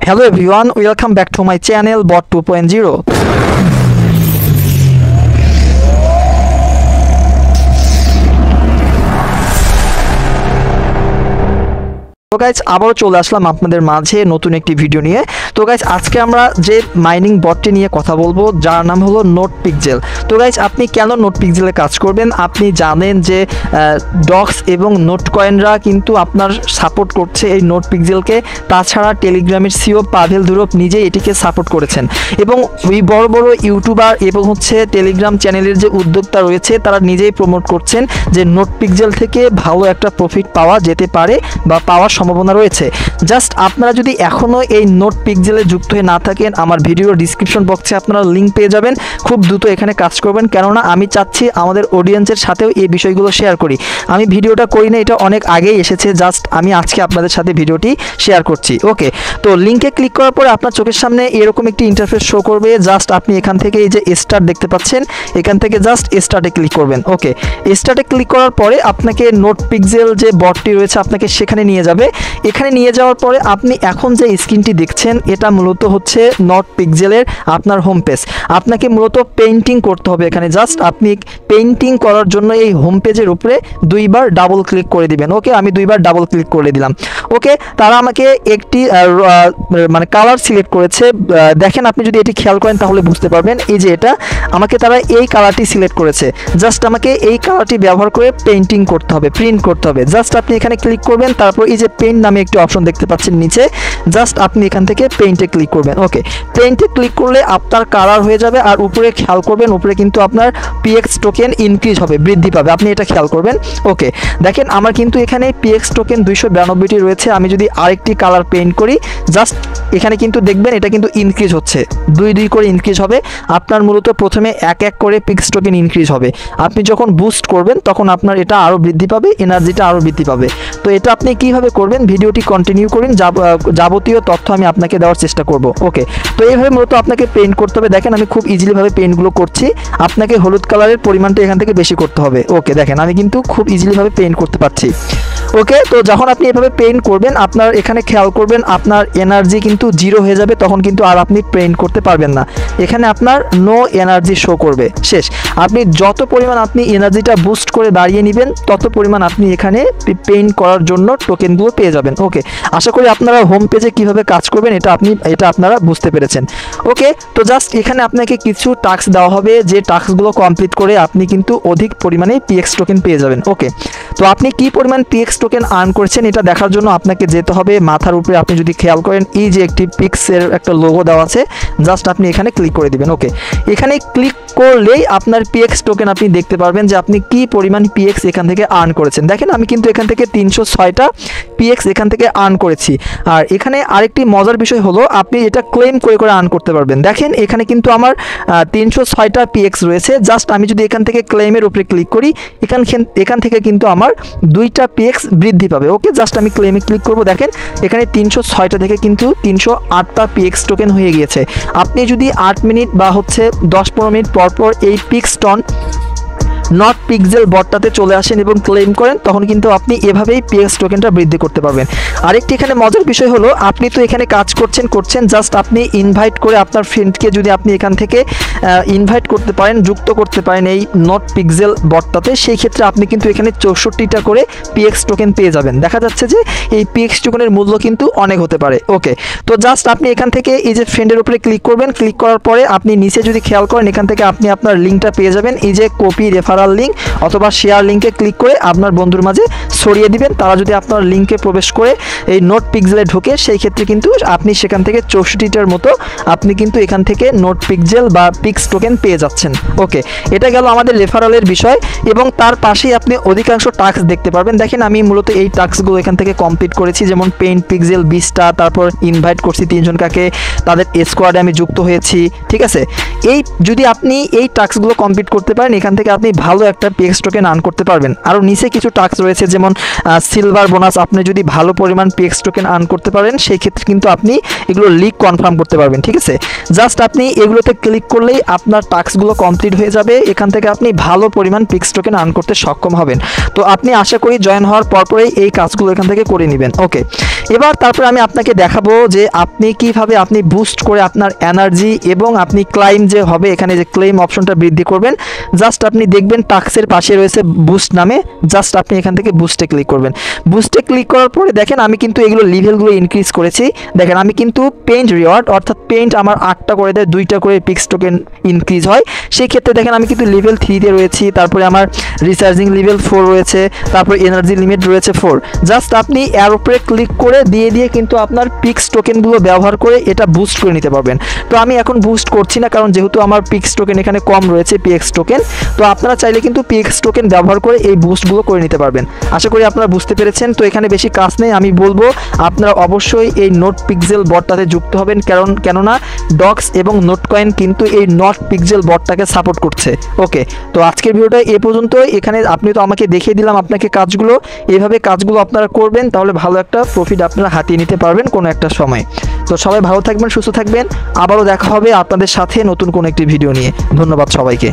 Hello everyone, welcome back to my channel Bot 2.0. তো guys আবারও চলে আসলাম আপনাদের মাঝে নতুন একটি ভিডিও নিয়ে। তো গাইজ আজকে আমরা যে মাইনিং বটটি নিয়ে কথা বলবো যার নাম হলো নোট পিক্সেল। তো গাইজ আপনি কেন নোট পিক্সেলে কাজ করবেন? আপনি জানেন যে ডক্স এবং নোট কয়েনরা কিন্তু আপনার সাপোর্ট করছে এই নোট পিক্সেলকে। তাছাড়া টেলিগ্রামের সিও পাভেল দুরভ নিজেই এটিকে সাপোর্ট করেছেন এবং ওই বড় বড় ইউটিউবার এবং টেলিগ্রাম চ্যানেলের যে উদ্যোক্তা রয়েছে তারা নিজেই প্রমোট করছেন যে নোট পিক্সেল থেকে ভালো একটা প্রফিট পাওয়া যেতে পারে বা পাওয়ার সম্ভাবনা রয়েছে। জাস্ট আপনারা যদি এখনও এই নোট পিক্সেলে যুক্ত হয়ে না থাকেন, আমার ভিডিওর ডিসক্রিপশন বক্সে আপনারা লিঙ্ক পেয়ে যাবেন। খুব দ্রুত এখানে কাজ করবেন, কেননা আমি চাচ্ছি আমাদের অডিয়েন্সের সাথেও এই বিষয়গুলো শেয়ার করি। আমি ভিডিওটা করি না, এটা অনেক আগেই এসেছে, জাস্ট আমি আজকে আপনাদের সাথে ভিডিওটি শেয়ার করছি। ওকে, তো লিঙ্কে ক্লিক করার পরে আপনার চোখের সামনে এরকম একটি ইন্টারফেস শো করবে। জাস্ট আপনি এখান থেকে এই যে স্টার্ট দেখতে পাচ্ছেন, এখান থেকে জাস্ট স্টার্টে ক্লিক করবেন। ওকে, স্টার্টে ক্লিক করার পরে আপনাকে নোট পিক্সেল যে বটটি রয়েছে আপনাকে সেখানে নিয়ে যাবে। এখানে নিয়ে যাওয়ার পরে আপনি এখন যে স্ক্রিনটি দেখছেন এটা মূলত হচ্ছে নোট পিক্সেলের আপনার হোম পেজ। আপনাকে মূলত পেইন্টিং করতে হবে এখানে। জাস্ট আপনি পেইন্টিং করার জন্য এই হোম পেজের উপরে দুইবার ডাবল ক্লিক করে দিবেন। ওকে, আমি দুইবার ডাবল ক্লিক করে দিলাম। ওকে, তারা আমাকে একটি মানে কালার সিলেক্ট করেছে। দেখেন, আপনি যদি এটি খেয়াল করেন তাহলে বুঝতে পারবেন। এই যে এটা আমাকে তারা এই কালারটি সিলেক্ট করেছে। জাস্ট আমাকে এই কালারটি ব্যবহার করে পেইন্টিং করতে হবে, প্রিন্ট করতে হবে। জাস্ট আপনি এখানে ক্লিক করবেন, তারপর এই যে পেইন্ট নামে একটি অপশন দেখতে পাচ্ছেন নিচে, জাস্ট আপনি এখান থেকে পেইন্টে ক্লিক করবেন। ওকে, পেইন্টে ক্লিক করলে আপনার কালার হয়ে যাবে। আর উপরে খেয়াল করবেন, উপরে কিন্তু আপনার পিএক্স টোকেন ইনক্রিজ হবে, বৃদ্ধি পাবে, আপনি এটা খেয়াল করবেন। ওকে, দেখেন আমার কিন্তু এখানে পিএক্স টোকেন 292টি রয়েছে। আমি যদি আরেকটি কালার পেইন্ট করি, জাস্ট এখানে কিন্তু দেখবেন এটা কিন্তু ইনক্রিজ হচ্ছে, দুই করে ইনক্রিজ হবে। আপনার মূলত প্রথমে এক করে পিএক্স টোকেন ইনক্রিজ হবে। আপনি যখন বুস্ট করবেন তখন আপনার এটা আরও বৃদ্ধি পাবে, এনার্জিটা আরও বৃদ্ধি পাবে। তো এটা আপনি কিভাবে করবেন ভিডিওটি কন্টিনিউ করুন, যাবতীয় তথ্য আমি আপনাকে দেওয়ার চেষ্টা করব। ওকে, তো এইভাবে মূলত আপনাকে পেইন্ট করতে হবে। দেখেন আমি খুব ইজিলিভাবে পেইন্টগুলো করছি। আপনাকে হলুদ কালারের পরিমাণটা এখান থেকে বেশি করতে হবে। ওকে, দেখেন আমি কিন্তু খুব ইজিলিভাবে পেইন্ট করতে পারছি। ওকে, তো যখন আপনি এভাবে পেইন্ট করবেন আপনার এখানে খেয়াল করবেন আপনার এনার্জি কিন্তু 0 হয়ে যাবে, তখন কিন্তু আর আপনি পেইন্ট করতে পারবেন না। এখানে আপনার নো এনার্জি শো করবে, শেষ। আপনি যত পরিমাণ আপনি এনার্জিটা বুস্ট করে বাড়িয়ে নেবেন তত পরিমাণ আপনি এখানে পেইন্ট করার জন্য টোকেনগুলো পেয়ে যাবেন। ওকে, আশা করি আপনারা হোম পেজে কীভাবে কাজ করবেন এটা আপনারা বুঝতে পেরেছেন। ওকে, তো জাস্ট এখানে আপনাকে কিছু টাস্ক দেওয়া হবে, যে টাস্কগুলো কমপ্লিট করে আপনি কিন্তু অধিক পরিমাণে পিএক্স টোকেন পেয়ে যাবেন। ওকে, তো আপনি কি পরিমাণ পিএক্স টোকেন আর্ন করছেন এটা দেখার জন্য আপনাকে যেতে হবে মাথার উপরে। আপনি যদি খেয়াল করেন এই যে একটি পিক্সের একটা লোগো দেওয়া আছে, জাস্ট আপনি এখানে ক্লিক করে দিবেন। ওকে, এখানে ক্লিক করলেই আপনার পিএক্স টোকেন আপনি দেখতে পারবেন যে আপনি কি পরিমাণ পিএক্স এখান থেকে আর্ন করেছেন। দেখেন আমি কিন্তু এখান থেকে 306টা পিএক্স এখান থেকে আর্ন করেছি। আর এখানে আরেকটি মজার বিষয় হলো আপনি এটা ক্লেম করে আর্ন করতে পারবেন। দেখেন এখানে কিন্তু আমার 306টা পিএক্স রয়েছে। জাস্ট আমি যদি এখান থেকে ক্লেমের উপরে ক্লিক করি, এখান থেকে কিন্তু আমার 2টা পিএক্স বৃদ্ধি পাবে। ওকে, জাস্ট আমি ক্লেমে ক্লিক করব। দেখেন এখানে 306টা থেকে কিন্তু 308টা পিএক্স টোকেন হয়ে গিয়েছে। আপনি যদি 8 মিনিট বা 10-15 মিনিট পর এই পিক্সটন নট পিক্সেল বটটাতে চলে আসেন এবং ক্লেম করেন, তখন কিন্তু আপনি এভাবেই পিএক্স টোকেনটা বৃদ্ধি করতে পারবেন। আরেকটি এখানে মজার বিষয় হলো আপনি তো এখানে কাজ করছেন, জাস্ট আপনি ইনভাইট করে আপনার ফ্রেন্ডকে যদি আপনি এখান থেকে ইনভাইট করতে পারেন, যুক্ত করতে পারেন এই নট পিক্সেল বটটাতে, সেই ক্ষেত্রে আপনি কিন্তু এখানে 64টা করে পিএক্স টোকেন পেয়ে যাবেন। দেখা যাচ্ছে যে এই পিএক্স টোকেনের মূল্য কিন্তু অনেক হতে পারে। ওকে, তো জাস্ট আপনি এখান থেকে এই যে ফ্রেন্ডের উপরে ক্লিক করবেন। ক্লিক করার পরে আপনি নিচে যদি খেয়াল করেন এখান থেকে আপনি আপনার লিঙ্কটা পেয়ে যাবেন। এই যে কপি রেফারাল লিঙ্ক অথবা শেয়ার লিঙ্কে ক্লিক করে আপনার বন্ধুর মাঝে ছড়িয়ে দিবেন। তারা যদি আপনার লিঙ্কে প্রবেশ করে এই নোট পিক্সেলে ঢোকে, সেই ক্ষেত্রে কিন্তু আপনি সেখান থেকে 64টার মতো আপনি কিন্তু এখান থেকে নোট পিক্সেল বা পিক্স টোকেন পেয়ে যাচ্ছেন। ওকে, এটা গেল আমাদের রেফারেলের বিষয়। এবং তার পাশেই আপনি অধিকাংশ টাস্ক দেখতে পারবেন। দেখেন আমি মূলত এই টাস্কগুলো এখান থেকে কমপ্লিট করেছি, যেমন পেইন্ট পিক্সেল 20টা, তারপর ইনভাইট করছি 3 জনকে, তাদের স্কোয়াডে আমি যুক্ত হয়েছি। ঠিক আছে, এই যদি আপনি এই টাস্কগুলো কমপ্লিট করতে পারেন এখান থেকে আপনি ভালো একটা পিএক্স টোকেন আর্ন করতে পারবেন। আরও নিচে কিছু টাস্ক রয়েছে, যেমন সিলভার বোনাস। আপনি যদি ভালো পরিমাণ পিএক্স টোকেন আর্ন করতে পারেন সেই ক্ষেত্রে কিন্তু আপনি এগুলো লিক কনফার্ম করতে পারবেন। ঠিক আছে, জাস্ট আপনি এগুলোতে ক্লিক করলেই আপনার টাস্কগুলো কমপ্লিট হয়ে যাবে। এখান থেকে আপনি ভালো পরিমাণ পিএক্স টোকেন আর্ন করতে সক্ষম হবেন। তো আপনি আশা করি জয়েন হওয়ার পরপরই এই কাজগুলো এখান থেকে করে নেবেন। ওকে, এবার তারপরে আমি আপনাকে দেখাবো যে আপনি কিভাবে আপনি বুস্ট করে আপনার এনার্জি এবং আপনি ক্লাইম যে হবে এখানে যে ক্লেম অপশনটা বৃদ্ধি করবেন। জাস্ট আপনি দেখবেন টাস্কের পাশে রয়েছে বুস্ট নামে, জাস্ট আপনি এখান থেকে বুস্টে ক্লিক করবেন। বুস্টে ক্লিক করার পরে দেখেন আমি কিন্তু এগুলো লেভেলগুলো ইনক্রিজ করেছি। দেখেন আমি কিন্তু পেইন্ট রিওয়ার্ড অর্থাৎ পেইন্ট আমার 8টা করে দেয়, 2টা করে পিক্স টোকেন ইনক্রিজ হয়। সেই ক্ষেত্রে দেখেন আমি কিন্তু লেভেল 3-তে রয়েছি, তারপরে আমার রিচার্জিং লেভেল 4 রয়েছে, তারপর এনার্জি লিমিট রয়েছে 4। জাস্ট আপনি এর উপরে ক্লিক করে দিয়ে কিন্তু আপনার পিক্স টোকেনগুলো ব্যবহার করে এটা বুস্ট করে নিতে পারবেন। তো আমি এখন বুস্ট করছি না, কারণ যেহেতু আমার পিক্স টোকেন এখানে কম রয়েছে পিএক্স টোকেন। তো আপনারা চাইলে কিন্তু পিএক্স টোকেন ব্যবহার করে এই বুস্টগুলো করে নিতে পারবেন। আশা করি আপনারা বুঝতে পেরেছেন। তো এখানে বেশি কাজ নেই, আমি বলবো আপনারা অবশ্যই এই নোট পিক্সেল বটটাতে যুক্ত হবেন, কেননা ডক্স এবং নোটকয়েন কিন্তু এই নোট পিক্সেল বটটাকে সাপোর্ট করছে। ওকে, তো আজকের ভিডিওটা এ পর্যন্ত। এখানে আপনি তো আমাকে দেখিয়ে দিলাম আপনাকে কাজগুলো, এইভাবে কাজগুলো আপনারা করবেন, তাহলে ভালো একটা প্রফিট আপনারা হাতিয়ে নিতে পারবেন কোনো একটা সময়। তো সবাই ভালো থাকবেন, সুস্থ থাকবেন, আবারও দেখা হবে আপনাদের সাথে নতুন কোনো একটি ভিডিও নিয়ে। ধন্যবাদ সবাইকে।